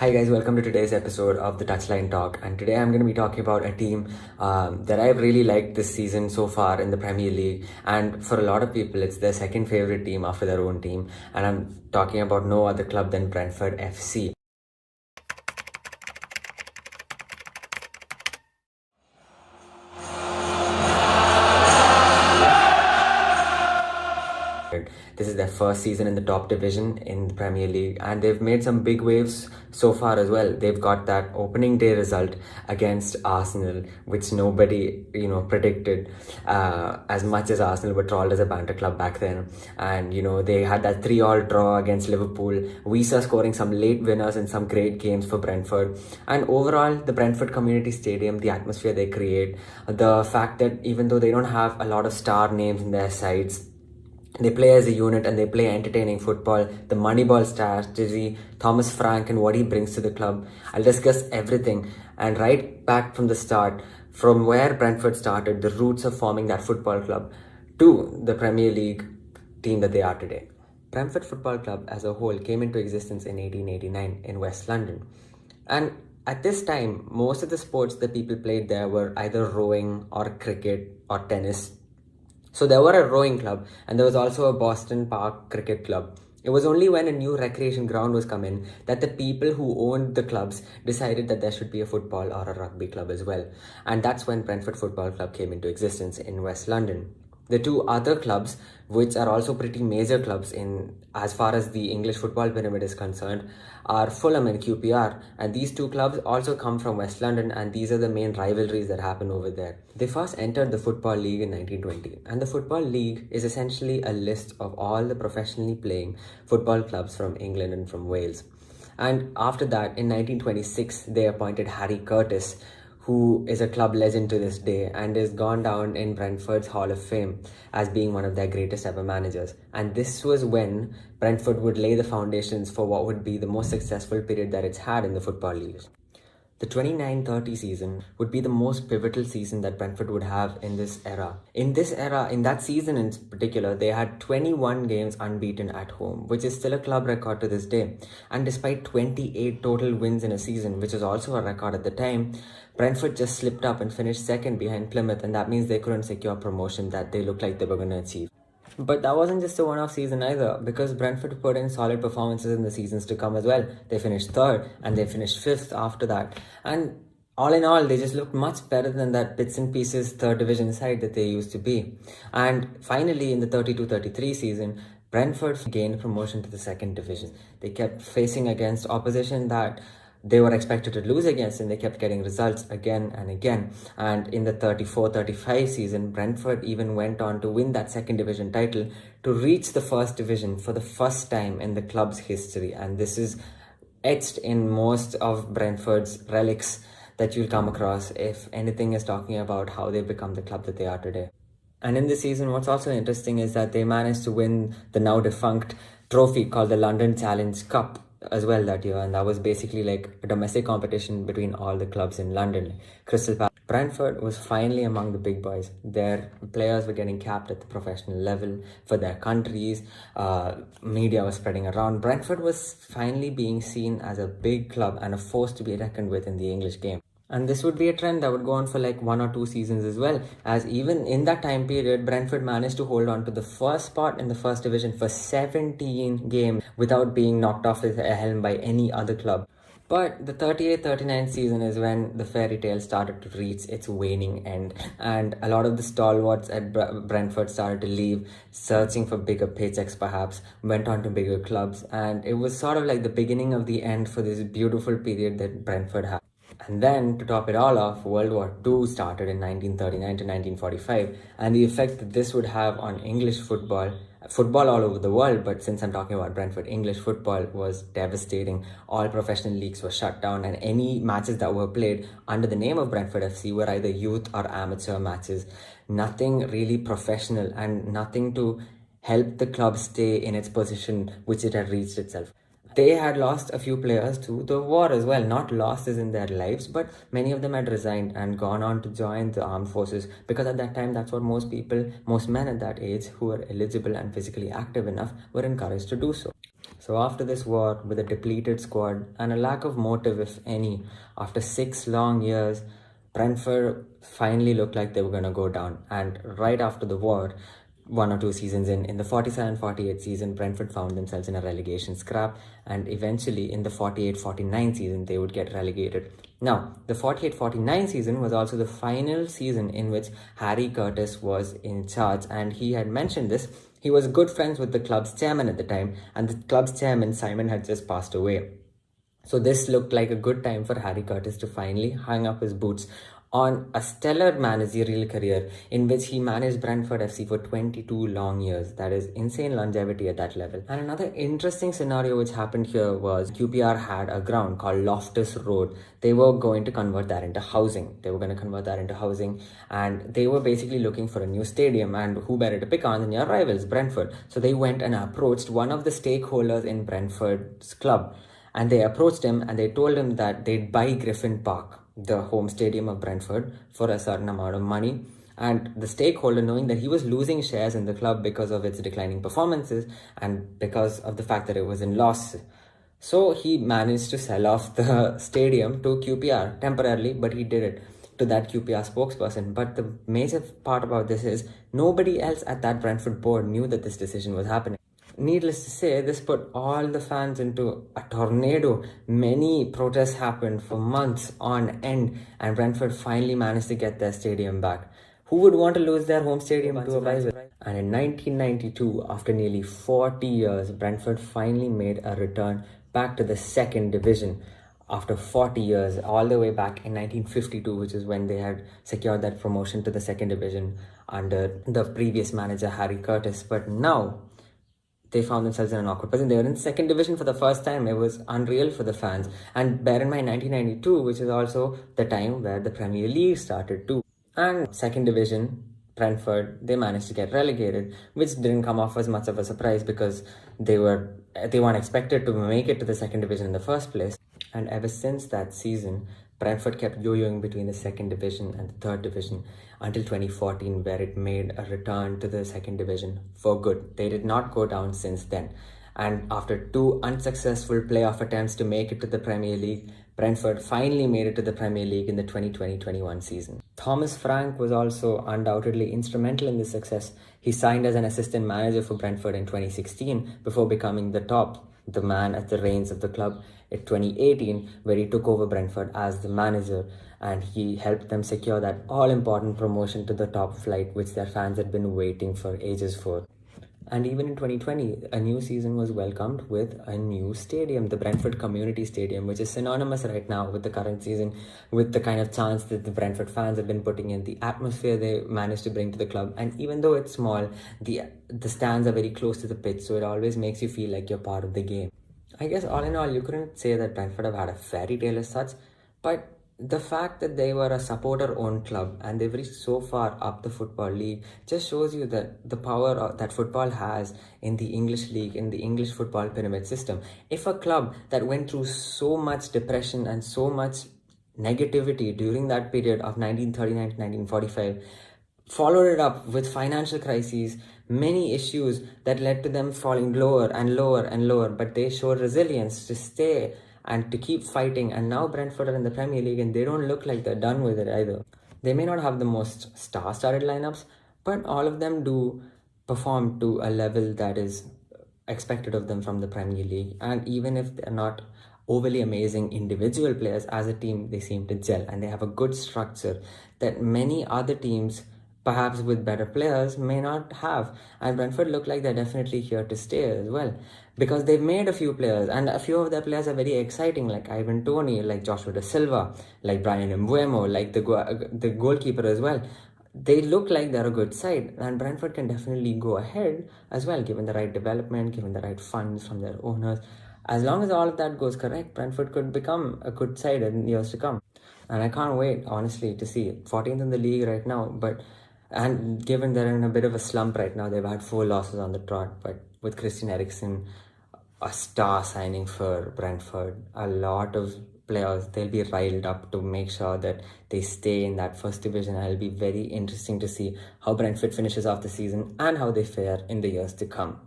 Hi guys, welcome to today's episode of the Touchline Talk, and today I'm going to be talking about a team that I've really liked this season so far in the Premier League, and for a lot of people it's their second favorite team after their own team, and I'm talking about no other club than Brentford FC. This is their first season in the top division in the Premier League, and they've made some big waves so far as well. They've got that opening day result against Arsenal, which nobody predicted, as much as Arsenal were trolled as a banter club back then. And they had that 3-3 draw against Liverpool. We saw scoring some late winners in some great games for Brentford. And overall, the Brentford Community Stadium, the atmosphere they create, the fact that even though they don't have a lot of star names in their sides, they play as a unit and they play entertaining football. The Moneyball strategy, Thomas Frank and what he brings to the club. I'll discuss everything. And right back from the start, from where Brentford started, the roots of forming that football club to the Premier League team that they are today. Brentford Football Club as a whole came into existence in 1889 in West London. And at this time, most of the sports that people played there were either rowing or cricket or tennis. So there were a rowing club and there was also a Boston Park cricket club. It was only when a new recreation ground was come in that the people who owned the clubs decided that there should be a football or a rugby club as well. And that's when Brentford Football Club came into existence in West London. The two other clubs, which are also pretty major clubs in as far as the English football pyramid is concerned, are Fulham and QPR. And these two clubs also come from West London, and these are the main rivalries that happen over there. They first entered the Football League in 1920, and the Football League is essentially a list of all the professionally playing football clubs from England and from Wales. And after that, in 1926, they appointed Harry Curtis, who is a club legend to this day and is gone down in Brentford's Hall of Fame as being one of their greatest ever managers. And this was when Brentford would lay the foundations for what would be the most successful period that it's had in the Football League. The 29-30 season would be the most pivotal season that Brentford would have in this era. In that season in particular, they had 21 games unbeaten at home, which is still a club record to this day. And despite 28 total wins in a season, which was also a record at the time, Brentford just slipped up and finished second behind Plymouth, and that means they couldn't secure promotion that they looked like they were going to achieve. But that wasn't just a one-off season either, because Brentford put in solid performances in the seasons to come as well. They finished third and they finished fifth after that. And all in all, they just looked much better than that bits and pieces third division side that they used to be. And finally, in the 32-33 season, Brentford gained promotion to the second division. They kept facing against opposition that they were expected to lose against, and they kept getting results again and again. And in the 34-35 season, Brentford even went on to win that second division title to reach the first division for the first time in the club's history. And this is etched in most of Brentford's relics that you'll come across if anything is talking about how they've become the club that they are today. And in this season, what's also interesting is that they managed to win the now defunct trophy called the London Challenge Cup as well that year, and that was basically like a domestic competition between all the clubs in London. Crystal Palace. Brentford was finally among the big boys. Their players were getting capped at the professional level for their countries. Media was spreading around. Brentford was finally being seen as a big club and a force to be reckoned with in the English game. And this would be a trend that would go on for like 1 or 2 seasons as well, as even in that time period, Brentford managed to hold on to the first spot in the first division for 17 games without being knocked off the helm by any other club. But the 38-39 season is when the fairy tale started to reach its waning end, and a lot of the stalwarts at Brentford started to leave, searching for bigger paychecks perhaps, went on to bigger clubs, and it was sort of like the beginning of the end for this beautiful period that Brentford had. And then, to top it all off, World War II started in 1939 to 1945, and the effect that this would have on English football all over the world, but since I'm talking about Brentford, English football was devastating. All professional leagues were shut down, and any matches that were played under the name of Brentford FC were either youth or amateur matches. Nothing really professional, and nothing to help the club stay in its position which it had reached itself. They had lost a few players to the war as well. Not lost as in their lives, but many of them had resigned and gone on to join the armed forces, because at that time that's what most people, most men at that age who were eligible and physically active enough, were encouraged to do so. So after this war, with a depleted squad and a lack of motive, if any, after 6 long years, Brentford finally looked like they were going to go down. And right after the war, 1 or 2 seasons in the 47-48 season, Brentford found themselves in a relegation scrap, and eventually in the 48-49 season, they would get relegated. Now, the 48-49 season was also the final season in which Harry Curtis was in charge, and he had mentioned this. He was good friends with the club's chairman at the time, and the club's chairman, Simon, had just passed away. So this looked like a good time for Harry Curtis to finally hang up his boots on a stellar managerial career in which he managed Brentford FC for 22 long years. That is insane longevity at that level. And another interesting scenario which happened here was QPR had a ground called Loftus Road. They were going to convert that into housing. And they were basically looking for a new stadium, and who better to pick on than your rivals, Brentford. So they went and approached one of the stakeholders in Brentford's club. And they approached him and they told him that they'd buy Griffin Park, the home stadium of Brentford, for a certain amount of money. And the stakeholder, knowing that he was losing shares in the club because of its declining performances and because of the fact that it was in loss, so he managed to sell off the stadium to QPR temporarily, but he did it to that QPR spokesperson. But the major part about this is nobody else at that Brentford board knew that this decision was happening. Needless to say, this put all the fans into a tornado. Many protests happened for months on end, and Brentford finally managed to get their stadium back. Who would want to lose their home stadium to a rival? And in 1992, after nearly 40 years, Brentford finally made a return back to the second division. After 40 years, all the way back in 1952, which is when they had secured that promotion to the second division under the previous manager, Harry Curtis. But now, they found themselves in an awkward position. They were in second division for the first time. It was unreal for the fans. And bear in mind 1992, which is also the time where the Premier League started too. And second division, Brentford, they managed to get relegated, which didn't come off as much of a surprise because they weren't expected to make it to the second division in the first place. And ever since that season, Brentford kept yo-yoing between the second division and the third division until 2014, where it made a return to the second division for good. They did not go down since then. And after 2 unsuccessful playoff attempts to make it to the Premier League, Brentford finally made it to the Premier League in the 2020-21 season. Thomas Frank was also undoubtedly instrumental in this success. He signed as an assistant manager for Brentford in 2016 before becoming the man at the reins of the club in 2018, where he took over Brentford as the manager, and he helped them secure that all-important promotion to the top flight, which their fans had been waiting for ages for. And even in 2020, a new season was welcomed with a new stadium, the Brentford Community Stadium, which is synonymous right now with the current season, with the kind of chance that the Brentford fans have been putting in, the atmosphere they managed to bring to the club. And even though it's small, the stands are very close to the pitch, so it always makes you feel like you're part of the game. I guess all in all, you couldn't say that Brentford have had a fairy tale as such, but the fact that they were a supporter-owned club and they've reached so far up the Football League just shows you that the power that football has in the English league, in the English football pyramid system. If a club that went through so much depression and so much negativity during that period of 1939 to 1945 followed it up with financial crises, many issues that led to them falling lower and lower and lower, but they showed resilience to stay and to keep fighting. And now Brentford are in the Premier League and they don't look like they're done with it either. They may not have the most star-studded lineups, but all of them do perform to a level that is expected of them from the Premier League. And even if they're not overly amazing individual players, as a team they seem to gel and they have a good structure that many other teams, perhaps with better players, may not have. And Brentford look like they're definitely here to stay as well, because they've made a few players, and a few of their players are very exciting, like Ivan Toney, like Joshua Da Silva, like Brian Mbuemo, like the goalkeeper as well. They look like they're a good side, and Brentford can definitely go ahead as well, given the right development, given the right funds from their owners. As long as all of that goes correct, Brentford could become a good side in years to come. And I can't wait, honestly, to see it. 14th in the league right now, and given they're in a bit of a slump right now, they've had 4 losses on the trot, but with Christian Eriksen a star signing for Brentford. A lot of players, they'll be riled up to make sure that they stay in that first division. It'll be very interesting to see how Brentford finishes off the season and how they fare in the years to come.